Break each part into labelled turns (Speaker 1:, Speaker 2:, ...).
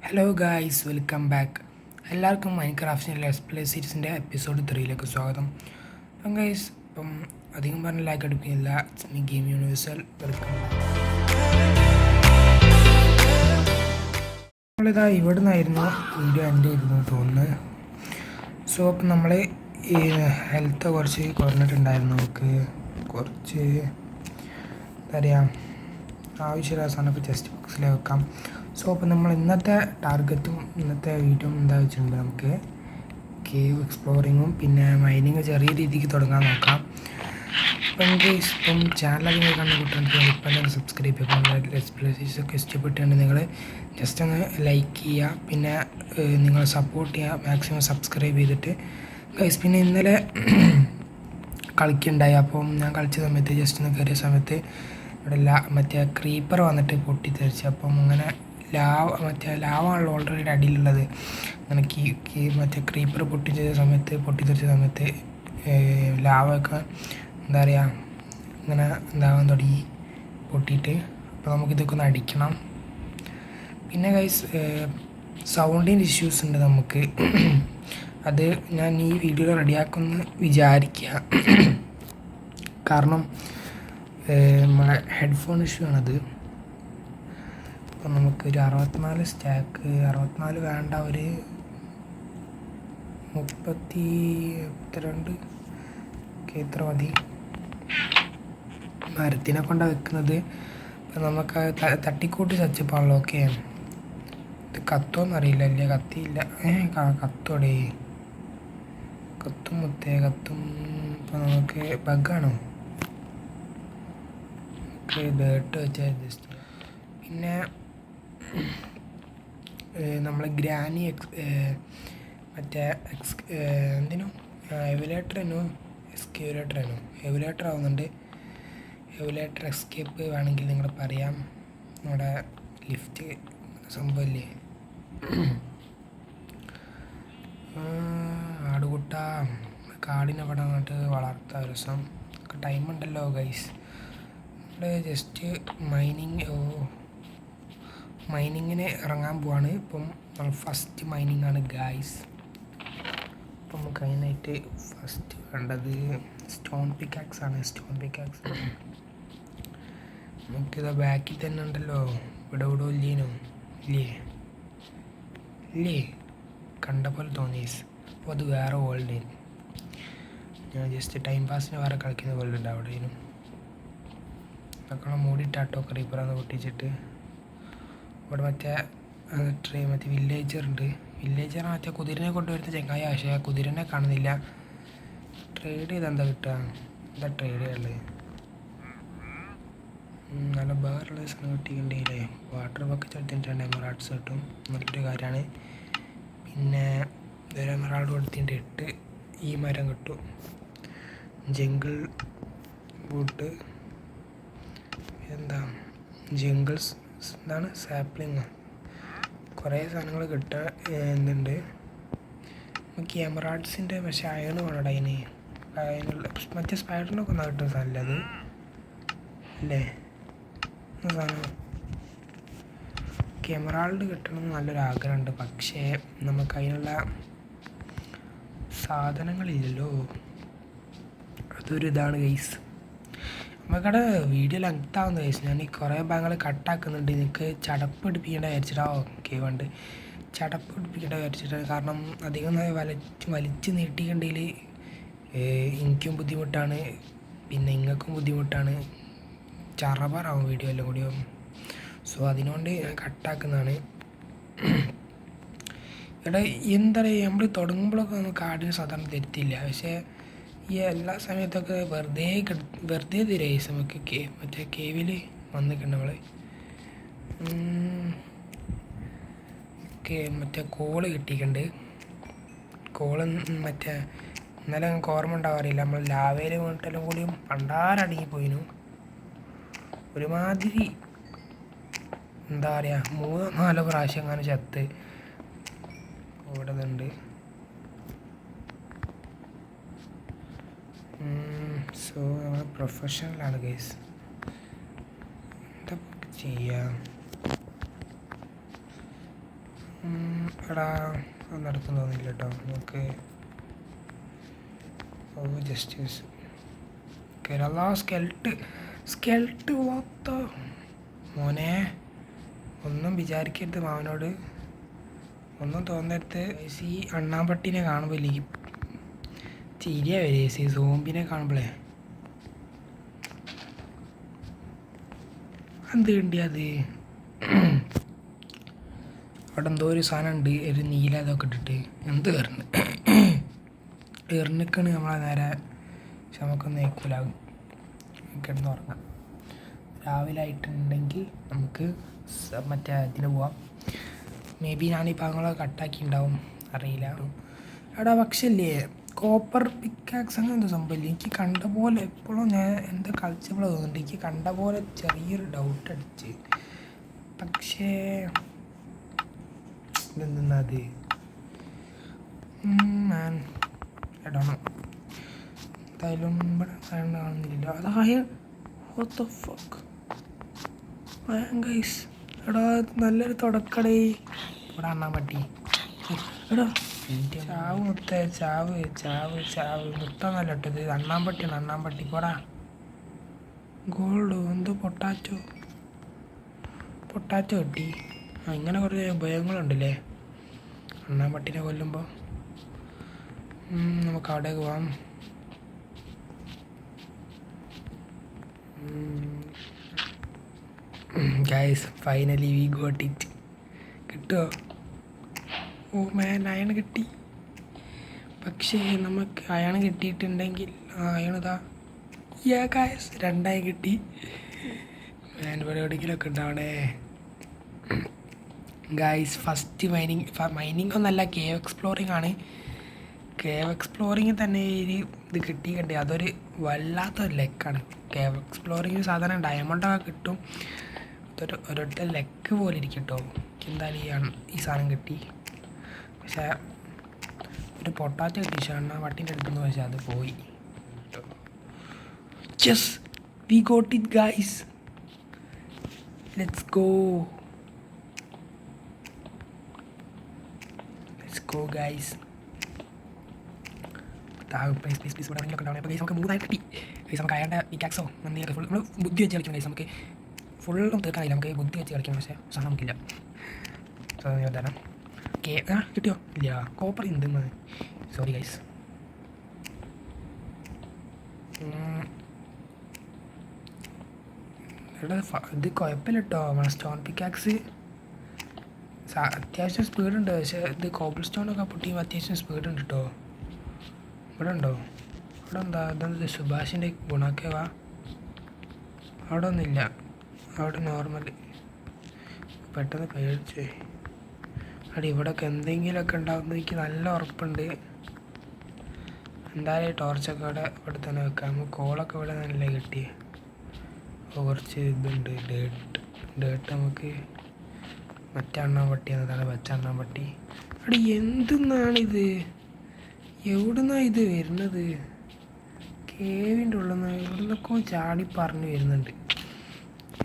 Speaker 1: Hello guys, welcome back. എല്ലാവർക്കും മൈൻക്രാഫ്റ്റിൻ്റെ let's play സീരീസിൻ്റെ episode 3ലേക്ക് സ്വാഗതം. അപ്പം ഗൈസ്, ഇപ്പം അധികം പറഞ്ഞ് ലൈക്ക് എടുക്കുന്നില്ല. It's me game universal. Welcome back. നമ്മളിതാ ഇവിടെ നിന്നായിരുന്നു വീഡിയോ എൻ്റെ ഇരുന്നു തോന്നുന്നത്. സോ അപ്പം നമ്മൾ ഈ ഹെൽത്ത് കുറച്ച് കുറഞ്ഞിട്ടുണ്ടായിരുന്നു. നമുക്ക് കുറച്ച് എന്താ പറയുക ആവശ്യമുള്ള സാധനമൊക്കെ ചെസ്റ്റ് ബോക്സിൽ വെക്കാം. സോ അപ്പോൾ നമ്മൾ ഇന്നത്തെ ടാർഗറ്റും ഇന്നത്തെ വീഡിയോയും എന്താ വെച്ചിട്ടുണ്ട്, നമുക്ക് കേവ് എക്സ്പ്ലോറിങ്ങും പിന്നെ മൈനിങ് ചെറിയ രീതിക്ക് തുടങ്ങാൻ നോക്കാം. അപ്പോൾ എനിക്ക് ഇപ്പം ചാനലൊക്കെ കാണുന്ന കുട്ടികൾക്ക് ഇപ്പം തന്നെ സബ്സ്ക്രൈബ് ചെയ്യുക. ലെറ്റ്സ് പ്ലേ സീരീസൊക്കെ ഇഷ്ടപ്പെട്ടുകൊണ്ട് നിങ്ങൾ ജസ്റ്റ് ഒന്ന് ലൈക്ക് ചെയ്യുക, പിന്നെ നിങ്ങൾ സപ്പോർട്ട് ചെയ്യുക, മാക്സിമം സബ്സ്ക്രൈബ് ചെയ്തിട്ട് ഗൈസ്. പിന്നെ ഇന്നലെ കളിക്കുണ്ടായി. അപ്പം ഞാൻ കളിച്ച സമയത്ത് ജസ്റ്റ് ഒന്ന് കയറിയ സമയത്ത് ഇവിടെ മറ്റേ ക്രീപ്പർ വന്നിട്ട് പൊട്ടിത്തെറിച്ച്. അപ്പം അങ്ങനെ ലാവാണല്ലോ ഓൾറെഡി അടിയിലുള്ളത്. അങ്ങനെ മറ്റേ ക്രീപ്പർ പൊട്ടിത്തെറിച്ച സമയത്ത് ലാവൊക്കെ എന്താ പറയുക ഇങ്ങനെ എന്താവാൻ തുടങ്ങി പൊട്ടിയിട്ട്. അപ്പോൾ നമുക്കിതൊക്കെ ഒന്ന് അടിക്കണം. പിന്നെ ഗൈസ്, സൗണ്ടിൻ്റെ ഇഷ്യൂസ് ഉണ്ട് നമുക്ക്. അത് ഞാൻ ഈ വീഡിയോ റെഡിയാക്കുമെന്ന് വിചാരിക്കുക. കാരണം നമ്മളെ ഹെഡ്ഫോൺ ഇഷ്യൂ ആണത്. അപ്പം നമുക്കൊരു 64 സ്റ്റാക്ക്, 64 വേണ്ട, ഒരു 32 ഇത്ര മതി. മരത്തിനെ കൊണ്ടാണ് വെക്കുന്നത്. അപ്പം നമുക്ക് തട്ടിക്കൂട്ടി സച്ചപ്പാണല്ലോ. ഓക്കെ, ഇത് കത്തോന്നറിയില്ല. അല്ലേ കത്തിയില്ല. കത്തോടെ കത്തും മുത്തേ കത്തും. ഇപ്പം നമുക്ക് ബഗ്ഗാണോ? ഓക്കെ, ഡേർട്ട് വെച്ചാൽ ജസ്റ്റ്. പിന്നെ നമ്മൾ ഗ്രാനി മറ്റേ എന്തിനോ എവുലേറ്ററിനോ എവുലേറ്റർ ആവുന്നുണ്ട്. എവുലേറ്റർ എസ്കേപ്പ് വേണമെങ്കിൽ നിങ്ങൾ പറയാം. നമ്മുടെ ലിഫ്റ്റ് സംഭവമില്ലേ, ആടുകുട്ട കാടിനെ അവിടെ വന്നിട്ട് വളർത്താൻ ഒരു ദിവസം ടൈമുണ്ടല്ലോ ഗൈസ്. നമ്മുടെ ജസ്റ്റ് മൈനിങ്ങിന് ഇറങ്ങാൻ പോവാണ്. ഇപ്പം നമ്മൾ ഫസ്റ്റ് മൈനിങ് ആണ് ഗായ്സ്. അപ്പം നമുക്ക് അതിനായിട്ട് ഫസ്റ്റ് വേണ്ടത് സ്റ്റോൺ പിക്കാക്സ് ആണ്. നമുക്കിത് ബാക്കിൽ തന്നെ ഉണ്ടല്ലോ. ഇവിടെ ഇല്ലേ കണ്ട പോലെ തോന്നി. അപ്പോൾ അത് വേറെ വേൾഡ്. ഞാൻ ജസ്റ്റ് ടൈം പാസിന് വേറെ കളിക്കുന്ന വേൾഡ് ഉണ്ട് അവിടെയും. അതൊക്കെ മൂടിയിട്ടാട്ടോ ക്രീപ്പറാന്ന് പൊട്ടിച്ചിട്ട്. ഇവിടെ മറ്റേ വില്ലേജറുണ്ട്. മറ്റേ കുതിരനെ കൊണ്ടുവരുന്ന ചെങ്ങായ. പക്ഷേ കുതിരനെ കാണുന്നില്ല. ട്രേഡ് ചെയ്ത് എന്താ കിട്ടുക? എന്താ ട്രേഡ് ചെയ്യാനുള്ളത്? നല്ല വേറുള്ള സാധനം കിട്ടിയിട്ടുണ്ടെങ്കിലേ വാട്ടർ ബക്കറ്റ് എടുത്തിട്ടുണ്ട് എമറാൾഡ്സ് കിട്ടും. നല്ലൊരു കാര്യമാണ്. പിന്നെ ഒരു എമറാൾഡ് കൊടുത്തിട്ട് 8 ഈ മരം കിട്ടും. ജംഗിൾ ബൂട്ട്, ജംഗിൾസ് എന്താണ് സാപ്ലിങ്, കുറേ സാധനങ്ങൾ കിട്ടുക എന്തുണ്ട്. നമുക്ക് എമറാൾഡ്സിൻ്റെ പക്ഷേ അയൺ വേണം അതിന്. മറ്റേ സ്പൈഡറിനൊക്കെ ഒന്ന് കിട്ടുന്ന സാധനമില്ല അത് അല്ലേ സാധനം. എമറാൾഡ് കിട്ടണമെന്ന് നല്ലൊരു ആഗ്രഹമുണ്ട്. പക്ഷേ നമുക്ക് അതിനുള്ള സാധനങ്ങളില്ലല്ലോ. അതൊരു ഇതാണ് ഗൈസ്. നമുക്കവിടെ വീഡിയോ ലെങ്ത് ആവുന്ന ഗൈസ്. ഞാൻ ഈ കുറേ ഭാഗങ്ങൾ കട്ടാക്കുന്നുണ്ട്. എനിക്ക് ചടപ്പ് പിടിപ്പിക്കേണ്ട വിചാരിച്ചിട്ടാ. ഓക്കെ, വേണ്ട ചടപ്പ് പിടിപ്പിക്കേണ്ട വിചാരിച്ചിട്ടാണ്. കാരണം അധികം വലിച്ച് നീട്ടിക്കണ്ടെങ്കിൽ എനിക്കും ബുദ്ധിമുട്ടാണ്, പിന്നെ നിങ്ങൾക്കും ബുദ്ധിമുട്ടാണ്. ചറബറാവും വീഡിയോ എല്ലാം കൂടിയും. സോ അതിനുകൊണ്ട് ഞാൻ കട്ടാക്കുന്നതാണ്. ഇവിടെ എന്താ പറയുക, നമ്മൾ തുടങ്ങുമ്പോഴൊക്കെ നമുക്ക് ആടിന് സാധാരണ തരത്തില്ല. പക്ഷേ ഈ എല്ലാ സമയത്തൊക്കെ വെറുതെ തരാം. നമുക്ക് മറ്റേ കേവിൽ വന്നിട്ടുണ്ട് നമ്മൾ. മറ്റേ കോള് കിട്ടിയിട്ടുണ്ട്. കോള് മറ്റേ ഇന്നലെ ഞങ്ങൾക്ക് ഓർമ്മ ഉണ്ടാവാറില്ല. നമ്മൾ ലാവയിൽ വീണിട്ടെല്ലാം കൂടിയും പണ്ടാരടങ്ങിപ്പോയിനു. ഒരുമാതിരി എന്താ പറയുക 3-4 പ്രാവശ്യം അങ്ങനെ ചത്ത് ഓടുന്നുണ്ട്. സോ നമ്മൾ പ്രൊഫഷണലാണ് ഗൈസ്. എന്താ ചെയ്യുക? എടാ അത് നടക്കും തോന്നില്ല കേട്ടോ. നമുക്ക് ജസ്റ്റീസ് കേരള സ്കെൽട്ട് വാത്ത മോനെ. ഒന്നും വിചാരിക്കരുത് മാവനോട്, ഒന്നും തോന്നരുത്. ഈ അണ്ണാമ്പട്ടീനെ കാണുമ്പോൾ ഇല്ലെങ്കിൽ ചിരിയ വരെ സോംബിനെ കാണുമ്പോഴേ. എന്ത് കണ്ടിയത് അവിടെ എന്തോ ഒരു സാധനം ഉണ്ട്, ഒരു നീല അതൊക്കെ ഇട്ടിട്ട് എന്ത് എറിഞ്ഞിക്കണ് നമ്മളെ നേരെ. പക്ഷെ നമുക്കൊന്നും ഏക്കൂലാകും, കിടന്ന് ഉറങ്ങാം. രാവിലെ ആയിട്ടുണ്ടെങ്കിൽ നമുക്ക് മറ്റേ ഇതിന് പോവാം. മേ ബി ഞാൻ ഈ ഭാഗങ്ങളൊക്കെ കട്ടാക്കി ഉണ്ടാവും, അറിയില്ല. എടാ പക്ഷേ ഇല്ലേ കോപ്പർ പിക്കാക്സ് അങ്ങനെ എന്തോ സംഭവമില്ല. എനിക്ക് കണ്ട പോലെ എപ്പോഴും ഞാൻ എന്താ കളിച്ചപ്പോൾ തോന്നുന്നുണ്ട്, എനിക്ക് കണ്ട പോലെ ചെറിയൊരു ഡൗട്ട് അടിച്ച്. പക്ഷേ ഇതെന്താത് ഞാൻ ഇടണം എന്തായാലും ഇവിടെ കാണുന്നില്ല. അതായ ഗൈസ് എടാ നല്ലൊരു തുടക്കടേ. ഇവിടെ അണ്ണാൻ പറ്റി എടാ ചാവ് മുത്ത ചാവ് ചാവ് ചാവ് മുത്തൊന്നല്ല ഇട്ടത്, അണ്ണാമ്പട്ടിയാണ് അണ്ണാമ്പട്ടി. പോടാ ഗോൾഡ് എന്തോ പൊട്ടാറ്റോ കിട്ടി. ഇങ്ങനെ കുറേ ഉപയോഗങ്ങളുണ്ടല്ലേ അണ്ണാമ്പട്ടിനെ കൊല്ലുമ്പോൾ. നമുക്ക് അവിടേക്ക് പോവാം. Guys finally we got it. കിട്ടുമോ? ഓ മാൻ അയൺ കിട്ടി. പക്ഷേ നമുക്ക് അയൺ കിട്ടിയിട്ടുണ്ടെങ്കിൽ അയണിതാ ഗൈസ് 2 കിട്ടി. മാൻ ഇവിടെ എവിടെയെങ്കിലുമൊക്കെ ഉണ്ടാവണേ ഗൈസ്. ഫസ്റ്റ് മൈനിങ് ഒന്നല്ല, കേവ് എക്സ്പ്ലോറിങ് ആണ്. കേവ് എക്സ്പ്ലോറിങ് തന്നെ ഇത് കിട്ടിയിട്ടുണ്ട്. അതൊരു വല്ലാത്തൊരു ലെക്കാണ്. കേവ് എക്സ്പ്ലോറിങ് സാധാരണ ഡയമണ്ടൊക്കെ കിട്ടും, അതൊരു ഒരൊറ്റ ലെക്ക് പോലെ ഇരിക്കും കേട്ടോ. എന്തായാലും ഈ സാധനം കിട്ടി. പക്ഷേ ഒരു പൊട്ടാറ്റോ കിട്ടി, ഷണ്ണ വട്ടിൻ്റെ അടുത്തുനിന്ന്. പക്ഷേ അത് പോയി. Yes we got it guys, let's go guys. Please ഇവിടെ എവിടെയെങ്കിലും ഉണ്ടാവണം. അപ്പോൾ ഗൈസ് നമുക്ക് 3 കിട്ടി. ഗൈസ് നമുക്ക് അയാളുടെ പിക്കാക്സോ എന്തെങ്കിലും ഫുൾ നമ്മൾ ബുദ്ധി വെച്ച് കളിക്കണം. ഗൈസ് നമുക്ക് ഫുള്ളും തീർക്കാനില്ല, നമുക്ക് ബുദ്ധി വെച്ച് കളിക്കണം. പക്ഷേ സാധനം നമുക്കില്ല. തരാം. കിട്ടിയോ? ഇല്ല, കോപ്പർ എന്തെന്ന്. Sorry guys. ഇവിടെ ഇത് കുഴപ്പമില്ല കേട്ടോ. നമ്മളെ സ്റ്റോൺ പിക്കാക്സ് അത്യാവശ്യം സ്പീഡുണ്ട്. പക്ഷേ ഇത് കോബിൾ സ്റ്റോണൊക്കെ പൊട്ടിയുമ്പോൾ അത്യാവശ്യം സ്പീഡുണ്ട് കേട്ടോ. ഇവിടെ ഉണ്ടോ? അവിടെ എന്താ ഇതെന്ത് സുഭാഷിൻ്റെ ഗുണമൊക്കെ വാ. അവിടെ ഒന്നുമില്ല, അവിടെ നോർമൽ. പെട്ടെന്ന് പേടിച്ചു. അവിടെ ഇവിടെയൊക്കെ എന്തെങ്കിലുമൊക്കെ ഉണ്ടാകുമെന്ന് എനിക്ക് നല്ല ഉറപ്പുണ്ട്. എന്തായാലും ടോർച്ചൊക്കെ ഇവിടെ തന്നെ വെക്കാം. നമുക്ക് കോളൊക്കെ ഇവിടെ നല്ല കിട്ടി. കുറച്ച് ഇതുണ്ട്, ഡേട്ട് നമുക്ക് മറ്റെണ്ണാൻ പട്ടി എന്നതാണ്, വെച്ചെണ്ണാൻ പട്ടി. അവിടെ എന്തെന്നാണിത്? എവിടുന്നാണ് ഇത് വരുന്നത്? കേവിൻ്റെ ഉള്ളിൽ നിന്ന് എവിടുന്നൊക്കെ ചാടി പറഞ്ഞു വരുന്നുണ്ട്.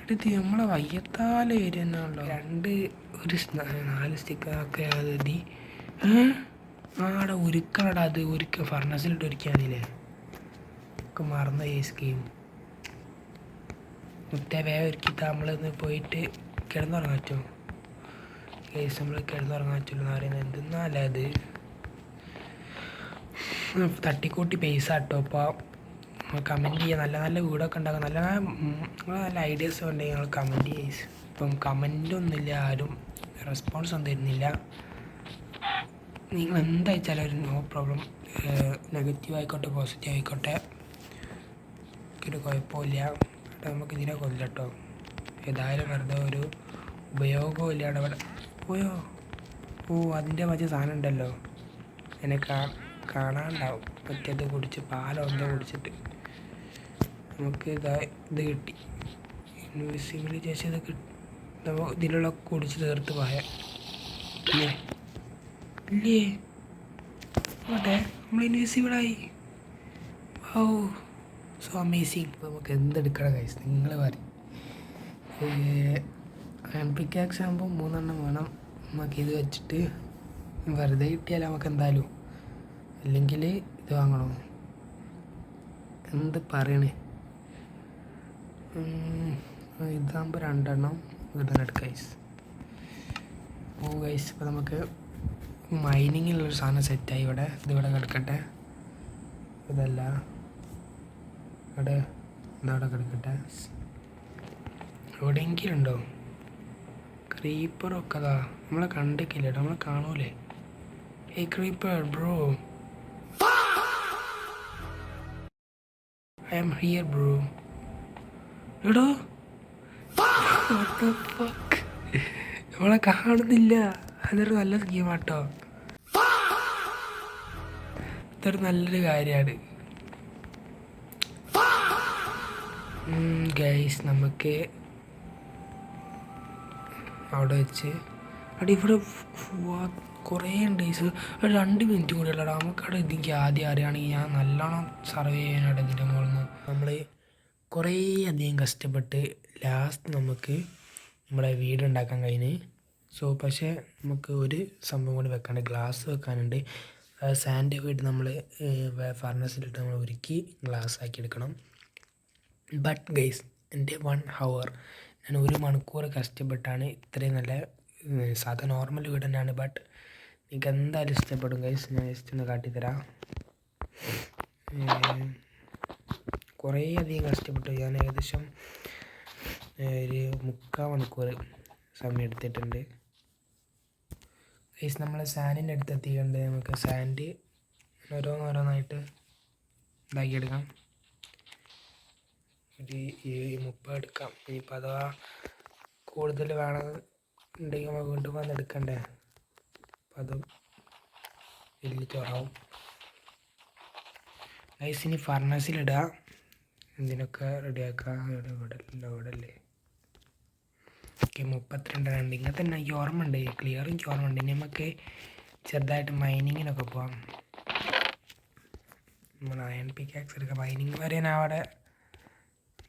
Speaker 1: എടുത്ത് നമ്മളെ വയ്യത്താലെ വരുന്നുണ്ടല്ലോ. 4 സ്റ്റിക്കൊക്കെ അത് എത്തി. ആടെ ഉരുക്കണടാ, അത് ഫർണസിലിട്ട് ഒരുക്കിയാൽ മതിയില്ലേ? ഒക്കെ മറന്ന ഈ സ്കീം. വേഗം ഒരുക്കിയിട്ട് നമ്മളൊന്ന് പോയിട്ട് കിടന്നുറങ്ങാൻ പറ്റുമോ? കേസ് നമ്മൾ കിടന്നുറങ്ങാൻ പറ്റുള്ളൂ എന്ന് പറയുന്നത് എന്തെന്നല്ല അത് തട്ടിക്കൂട്ടി പൈസ കേട്ടോ. അപ്പോൾ കമൻറ്റ് ചെയ്യുക, നല്ല നല്ല വീടൊക്കെ ഉണ്ടാക്കുക, നല്ല നല്ല ഐഡിയാസ് ഉണ്ടെങ്കിൽ ഞങ്ങൾ കമൻറ്റ് ചെയ്യുക. ഇപ്പം കമൻറ്റൊന്നുമില്ല, ആരും റെസ്പോൺസ് ഒന്നും തരുന്നില്ല. നിങ്ങൾ എന്താച്ചാലും ഒരു നോ പ്രോബ്ലം, നെഗറ്റീവ് ആയിക്കോട്ടെ പോസിറ്റീവ് ആയിക്കോട്ടെ ഒരു കുഴപ്പമില്ല. നമുക്ക് ഇതിനെ കൊല്ല കേട്ടോ. ഏതായാലും വെറുതെ ഒരു ഉപയോഗവും ഇല്ലാതെ അവിടെ പോയോ. അതിൻ്റെ മറ്റേ സാധനം ഉണ്ടല്ലോ, എന്നെ കാണാണ്ടാവും. മറ്റേത് കുടിച്ച് പാലോ എന്തോ കുടിച്ചിട്ട് നമുക്ക് ഇത് കിട്ടി. ഇൻവിസിബിലിറ്റേഷൻ ഇത് നമ്മൾ ഇതിലുള്ള കുടിച്ച് തീർത്ത് പോയ ഇല്ലേ ഓട്ടെ നമ്മൾ ഇൻവിസിബിളായി. ഓ സോ അമേസിങ്. ഇപ്പോൾ നമുക്ക് എന്തെടുക്കണം ഗൈസ്, നിങ്ങൾ പറയും. അയൺ പിക്കാക്സ് ആകുമ്പോൾ 3 വേണം. നമുക്കിത് വെച്ചിട്ട് വെറുതെ കിട്ടിയാൽ നമുക്ക് എന്തായാലും, അല്ലെങ്കിൽ ഇത് വാങ്ങണോ എന്ത് പറയണേ. ഇതാകുമ്പോൾ 2 എണ്ണം ഇടുന്നുണ്ട് ഗൈസ്. ഗൈസ് ഇപ്പോൾ നമുക്ക് മൈനിങ്ങിലുള്ളൊരു സാധനം സെറ്റായി. ഇതിവിടെ കിടക്കട്ടെ. ഇതല്ല ഇതവിടെ കിടക്കട്ടെ. എവിടെയെങ്കിലും ഉണ്ടോ ക്രീപ്പറൊക്കെ? അതാ നമ്മളെ കണ്ടിക്കില്ല, നമ്മളെ കാണൂലേ? ഏയ് creeper bro, I am here bro. എടോ നമ്മളെ കാണുന്നില്ല. അതൊരു നല്ല സ്കീമാട്ടോ, ഇതൊരു നല്ലൊരു കാര്യമാണ് ഗൈസ്. നമുക്ക് അവിടെ വെച്ച് ഇവിടെ കുറേ ഉണ്ട് ഗൈസ്. 2 മിനിറ്റ് കൂടി ഉള്ളടാ. നമുക്കവിടെ ഇതിലേക്ക് ആദ്യം അറിയുകയാണെങ്കിൽ ഞാൻ നല്ലോണം സർവേ ചെയ്യാനായിട്ട് ഇതിൻ്റെ മുകളിൽ നിന്ന് നമ്മൾ കുറേ അധികം കഷ്ടപ്പെട്ട് ലാസ്റ്റ് നമുക്ക് നമ്മുടെ വീടുണ്ടാക്കാൻ കഴിഞ്ഞ്. സോ പക്ഷേ നമുക്ക് ഒരു സംഭവം കൂടി വെക്കാണ്ട്, ഗ്ലാസ് വെക്കാനുണ്ട്. സാൻഡ് വീട് നമ്മൾ ഫർണസിലിട്ട് നമ്മൾ ഉരുക്കി ഗ്ലാസ് ആക്കി എടുക്കണം. ബട്ട് ഗൈസ് എൻ്റെ 1 hour ഞാൻ 1 മണിക്കൂർ കഷ്ടപ്പെട്ടാണ് ഇത്രയും നല്ല സാധാ നോർമൽ വീട് തന്നെയാണ്. ബട്ട് നിങ്ങൾക്ക് എന്തായാലും ഇഷ്ടപ്പെടും ഗൈസ്. ഞാൻ ജസ്റ്റ് ഒന്ന് കാട്ടിത്തരാം. കുറേ അധികം കഷ്ടപ്പെട്ടു. ഞാൻ ഏകദേശം ഒരു 3/4 മണിക്കൂർ സമയം എടുത്തിട്ടുണ്ട് ഗൈസ്. നമ്മൾ സാൻഡിൻ്റെ അടുത്ത് എത്തിയിട്ടുണ്ട്. നമുക്ക് സാൻഡ് ഓരോന്നായിട്ട് ഇതാക്കിയെടുക്കാം. ഒരു 30 എടുക്കാം. ഇനിയിപ്പോൾ അഥവാ കൂടുതൽ വേണമെന്നുണ്ടെങ്കിൽ നമ്മൾ വീണ്ടും വന്ന് എടുക്കണ്ടേ, അപ്പം അതും വലിയ ചോറാവും ഗൈസ്. ഇനി ഫർണസിലിടുക, എന്തിനൊക്കെ റെഡിയാക്കാം. ഇവിടെ അല്ലേ? ഓക്കെ 32 ഉണ്ട്. ഇങ്ങനെ തന്നെ എനിക്ക് ഓർമ്മ ഉണ്ട്, ക്ലിയർ എനിക്ക് ഓർമ്മ ഉണ്ട്. ഇനി നമുക്ക് ചെറുതായിട്ട് മൈനിങ്ങിനൊക്കെ പോവാം. നമ്മൾ അയൺ പിക്കാക്സ് എടുക്കാം. മൈനിങ് വരെ ഞാൻ അവിടെ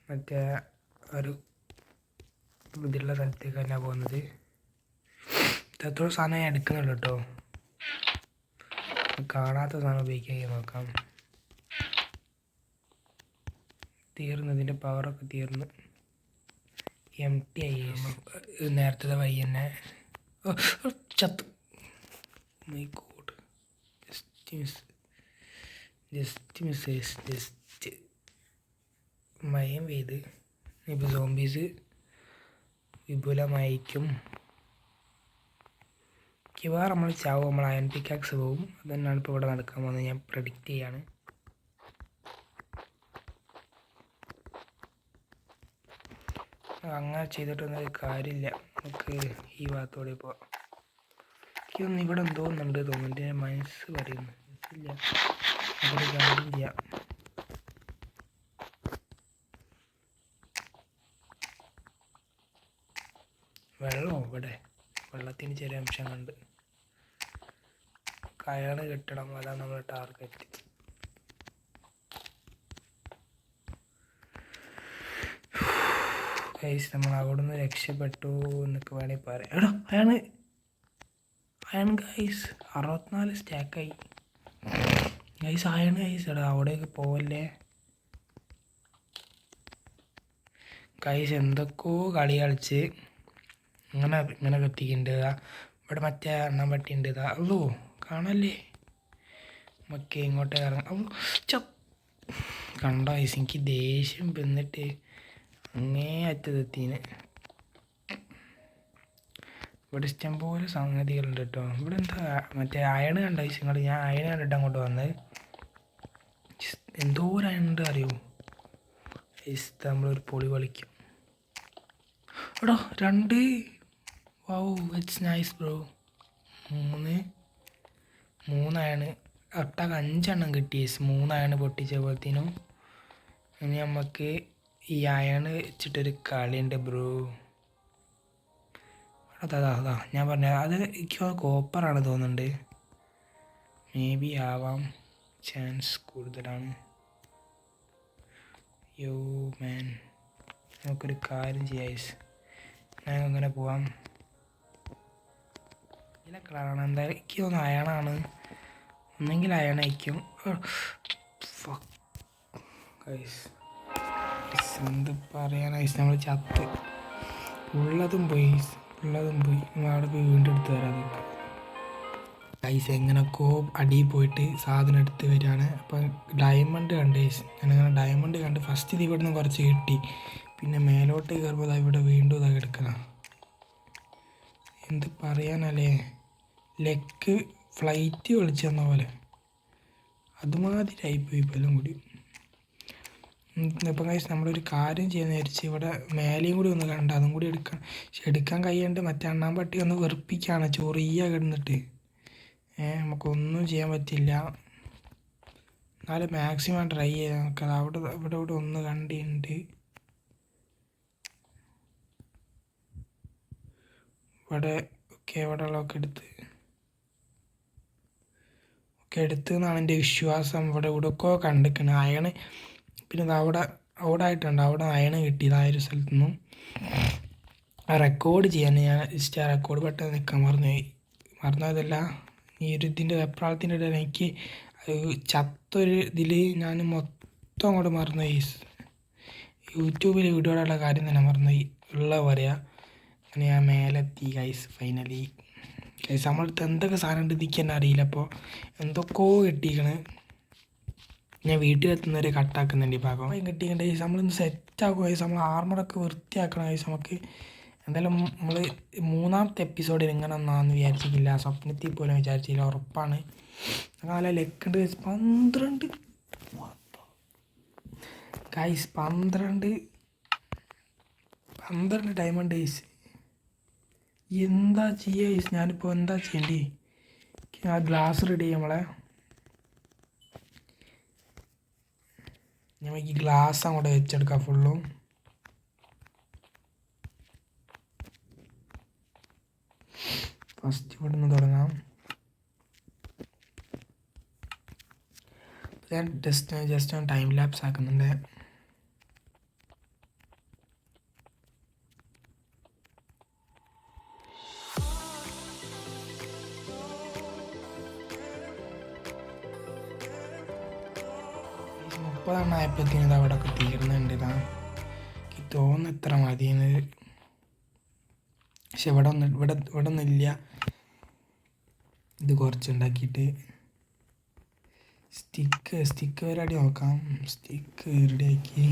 Speaker 1: മറ്റേ ഒരു ഇതിലുള്ള സ്ഥലത്തേക്ക് തന്നെയാണ് പോകുന്നത്. ഇത്രത്തോളം സാധനം ഞാൻ എടുക്കുന്നുള്ളൂ കേട്ടോ. കാണാത്ത സാധനം ഉപയോഗിക്കാൻ നോക്കാം. ഇതിൻ്റെ പവറൊക്കെ തീർന്ന് empty ആയി. നേരത്തെ വഴി തന്നെ ചത്ത്. മൈ ഗോഡ്, ജസ്റ്റ് മയം പെയ്ത്. ഇപ്പോൾ സോംബീസ് വിപുലമായിരിക്കും. മിക്കവാറും നമ്മൾ ചാവും, നമ്മൾ അയൺ പിക്കാക്സ് പോവും. അത് തന്നെയാണ് ഇപ്പോൾ ഇവിടെ നടക്കാൻ പോകുന്നത്. ഞാൻ പ്രെഡിക്റ്റ് ചെയ്യാണ്. അങ്ങനെ ചെയ്തിട്ടൊന്നും കാര്യമില്ല. നമുക്ക് ഈ ഭാഗത്തോടെ പോവാം. എനിക്കൊന്നും ഇവിടെ എന്തോന്നുണ്ട് തോന്നുന്നു. എൻ്റെ മനസ്സ് പറയുന്നു ഇല്ല, അവിടെ കാര്യം ചെയ്യാം. വെള്ളമോ? ഇവിടെ വെള്ളത്തിന് ചെറിയ അംശം കണ്ട്. കയറ് കെട്ടണം, അതാണ് നമ്മുടെ ടാർഗറ്റ്. ഗൈസ് നമ്മൾ അവിടെ നിന്ന് രക്ഷപ്പെട്ടു എന്നൊക്കെ വേണമെങ്കിൽ പറയാം. എടാ അയൺ ഗൈസ് 64 സ്റ്റാക്കായി ഗൈസ്. അയൺ ഗൈസ്, എടാ അവിടേക്ക് പോവല്ലേ ഗൈസ്. എന്തൊക്കെയോ കളി കളിച്ച് ഇങ്ങനെ കത്തിക്കുന്നുണ്ട്. ഇവിടെ മറ്റേ എണ്ണം പട്ടിയുണ്ട്. അല്ലോ കാണല്ലേ? നമുക്ക് ഇങ്ങോട്ടേ ഇറങ്ങാം. കണ്ടോ ഗൈസ്, എനിക്ക് ദേഷ്യം വന്നിട്ട് അങ്ങേ അറ്റത്തെത്തിന്. ഇവിടെ ഇഷ്ടംപോലെ സംഗതികളുണ്ട് കേട്ടോ. ഇവിടെ എന്താ മറ്റേ അയണ് കണ്ട നിങ്ങൾ? ഞാൻ അയണ് കണ്ടിട്ട് അങ്ങോട്ട് വന്നത്. എന്തോ ഒരു അയണുണ്ട് അറിയോ? നമ്മളൊരു പൊളി കളിക്കും. എടോ 2. Wow, it's nice bro. 3 iron. ഒട്ടാകെ 5 എണ്ണം കിട്ടി. 3 അയണ് പൊട്ടിച്ചപ്പോഴത്തേനും. ഇനി നമുക്ക് ഈ അയണ് വെച്ചിട്ടൊരു കളിയുണ്ട് ബ്രോ. അതാ ഞാൻ പറഞ്ഞ അത് എനിക്ക് കോപ്പറാണ് തോന്നുന്നുണ്ട്. മേ ബി ആവാം, ചാൻസ് കൂടുതലാണ്. യോ മാൻ, നമുക്കൊരു കാര്യം ചെയ്യാം. ഞാൻ അങ്ങനെ പോവാം. നീല കളറാണ്. എന്തായാലും എനിക്ക് തോന്നുന്നു അയണാണ്. ഒന്നെങ്കിൽ അയണായിരിക്കും. എന്ത് പറയാനാ നമ്മൾ ചത്ത് ഉള്ളതും പോയി. അവിടെ പോയി വീണ്ടും എടുത്ത് വരാം. ഗൈസ് എങ്ങനെയൊക്കെ അടിയിൽ പോയിട്ട് സാധനം എടുത്ത് വരികയാണ്. അപ്പം ഡയമണ്ട് കണ്ട് ഞാനങ്ങനെ ഡയമണ്ട് കണ്ട് ഫസ്റ്റ് ഇത് ഇവിടെ നിന്ന് കുറച്ച് കിട്ടി. പിന്നെ മേലോട്ട് കയറുമ്പോൾ ഇവിടെ വീണ്ടും ഇതൊക്കെ എടുക്കണം. എന്ത് പറയാനല്ലേ, ലെക്ക് ഫ്ലൈറ്റ് വിളിച്ചു തന്ന പോലെ അതുമാതിരി ആയിപ്പോയി ഇപ്പോൾ എല്ലാം കൂടി. ഇപ്പം കഴിച്ച് നമ്മളൊരു കാര്യം ചെയ്യാന്ന് വിചാരിച്ച് ഇവിടെ മേലെയും കൂടി ഒന്ന് കണ്ട് അതും കൂടി എടുക്കണം. പക്ഷെ എടുക്കാൻ കഴിയാണ്ട് മറ്റേ അണ്ണാമ്പട്ടി ഒന്ന് വെറുപ്പിക്കുകയാണ് ചൊറിയ കിടന്നിട്ട്. നമുക്കൊന്നും ചെയ്യാൻ പറ്റില്ല. എന്നാലും മാക്സിമം ട്രൈ ചെയ്യാം. നമുക്കത് ഇവിടെ ഒന്ന് കണ്ടിട്ടുണ്ട്. ഇവിടെ ഉള്ളതൊക്കെ എടുത്ത് എന്നാണ് എൻ്റെ വിശ്വാസം. ഇവിടെയൊക്കെ കണ്ടിരിക്കണം അയണ്. പിന്നെ അവിടെ ആയിട്ടുണ്ട്. അവിടെ അയണ് കിട്ടിയത് ആ ഒരു സ്ഥലത്തു നിന്നും. റെക്കോർഡ് ചെയ്യാൻ ഞാൻ റെക്കോർഡ് പെട്ടെന്ന് നിൽക്കാൻ മറന്നതല്ല. ഈ ഒരു ഇതിൻ്റെ വെപ്രാളത്തിൻ്റെ ഇടയിൽ എനിക്ക് ചത്തൊരു ഇതിൽ ഞാൻ മൊത്തം അങ്ങോട്ട് മറന്നുപോയി. യൂട്യൂബിൽ വീഡിയോയുടെ കാര്യം തന്നെ മറന്നുപോയി ഉള്ള പറയാം. അങ്ങനെ ഞാൻ മേലെത്തി ഗൈസ്. ഫൈനലി ഗൈസ് നമ്മളടുത്ത് എന്തൊക്കെ സാധനം ഉണ്ട് ഇതിക്ക് തന്നെ അറിയില്ല. അപ്പോൾ എന്തൊക്കെയോ കിട്ടിയിരിക്കണ്. ഞാൻ വീട്ടിലെത്തുന്നവരെ കട്ടാക്കുന്നുണ്ട് ഈ ഭാഗം. കിട്ടിയിട്ടുണ്ട് ഗൈസ്. നമ്മളൊന്ന് സെറ്റാക്കും ഗൈസ്. നമ്മൾ ആർമറൊക്കെ വൃത്തിയാക്കണം ഗൈസ്. നമുക്ക് എന്തായാലും നമ്മൾ 3ാമത്തെ എപ്പിസോഡിൽ ഇങ്ങനെ ഒന്നാന്ന് വിചാരിച്ചിട്ടില്ല. സ്വപ്നത്തിൽ പോലും വിചാരിച്ചില്ല. ഉറപ്പാണ്. നല്ല ലെക്കുണ്ട് ഗൈസ്. 12 guys 12 diamond guys. എന്താ ചെയ്യുക ഗൈസ്? ഞാനിപ്പോൾ എന്താ ചെയ്യേണ്ടി? ആ ഗ്ലാസ് റെഡി ചെയ്യാം നമ്മളെ. നമുക്ക് ഈ ഗ്ലാസ് അങ്ങോട്ട് വെച്ചെടുക്കാം ഫുള്ളും. ഫസ്റ്റ് ഇവിടെ നിന്ന് തുടങ്ങാം. ഞാൻ ജസ്റ്റ് ടൈം ലാപ്സ് ആക്കുന്നുണ്ട്. ആയപ്പോഴത്തേനും ഇത് അവിടെ ഒക്കെ തീർന്നുണ്ട്. എനിക്ക് തോന്നുന്നു എത്ര മതിയെന്ന്. പക്ഷെ ഇവിടെ ഒന്നുമില്ല. ഇത് കുറച്ചുണ്ടാക്കിയിട്ട് സ്റ്റിക്ക് പരിപാടി നോക്കാം. സ്റ്റിക്ക് റെഡിയാക്കി.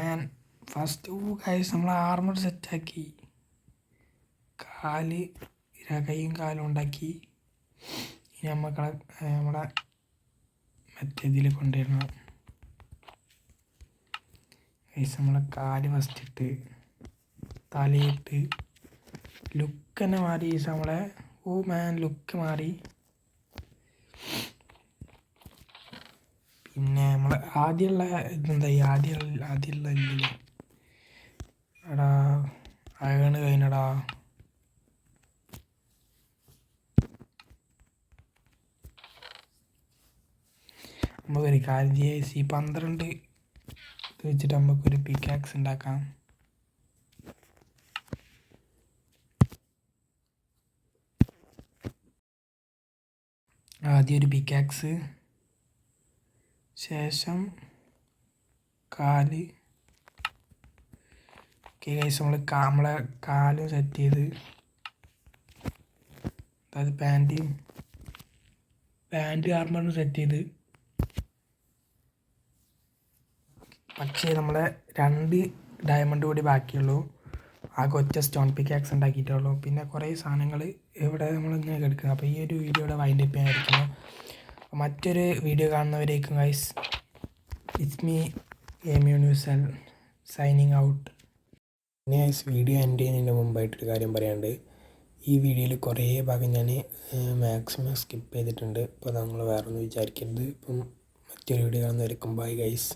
Speaker 1: ആൻഡ് ഫസ്റ്റ് ഗൈസ് നമ്മൾ ആർമർ സെറ്റാക്കി. കൈയും കാലും ഉണ്ടാക്കി. ഇനി നമ്മളെ മറ്റേ ഇതിൽ കൊണ്ടുവരണം ഗൈസ്. നമ്മളെ കാല് ഫസ്റ്റ് ഇട്ട് തലയിട്ട് ലുക്ക് തന്നെ മാറി ഗൈസ്. നമ്മളെ ലുക്ക് മാറി. പിന്നെ നമ്മൾ ആദ്യമുള്ള ഇതെന്താ ആദ്യമുള്ള ഇല്ലല്ലോ എടാ അയണ് കഴിഞ്ഞടാ. നമുക്കൊരു കാര്യം ചെയ്യാം. ഈ 12 വെച്ചിട്ട് നമുക്കൊരു പിക്കാക്സ് ഉണ്ടാക്കാം. ആദ്യം ഒരു പിക്കാക്സ്, ശേഷം കാല്. ഓക്കെ ഗൈസ്, നമ്മളെ കാലും സെറ്റ് ചെയ്ത്, അതായത് പാൻറ് ആർമറും സെറ്റ് ചെയ്ത്. പക്ഷേ നമ്മളെ 2 ഡയമണ്ട് കൂടി ബാക്കിയുള്ളൂ. ആകെ ഒറ്റ സ്റ്റോൺ പിക്കാക്സ് ഉണ്ടാക്കിയിട്ടുള്ളൂ. പിന്നെ കുറേ സാധനങ്ങൾ ഇവിടെ നമ്മളിങ്ങനെ എടുക്കുക. അപ്പോൾ ഈ ഒരു വീഡിയോയുടെ വൈൻഡപ്പ് ചെയ്യാനായിരിക്കുന്നു. മറ്റൊരു വീഡിയോ കാണുന്നവരേക്കും guys, it's me universal signing out. പിന്നെ ഗൈസ്, വീഡിയോ എൻഡ് ചെയ്യുന്നതിന് മുമ്പായിട്ടൊരു കാര്യം പറയാനുണ്ട്. ഈ വീഡിയോയിൽ കുറേ ഭാഗം ഞാൻ മാക്സിമം സ്കിപ്പ് ചെയ്തിട്ടുണ്ട്. അപ്പോൾ നമ്മൾ വേറെ ഒന്നും വിചാരിക്കരുത്. ഇപ്പം മറ്റൊരു വീഡിയോ കാണുന്നവരേക്കും ബൈ ഗൈസ്.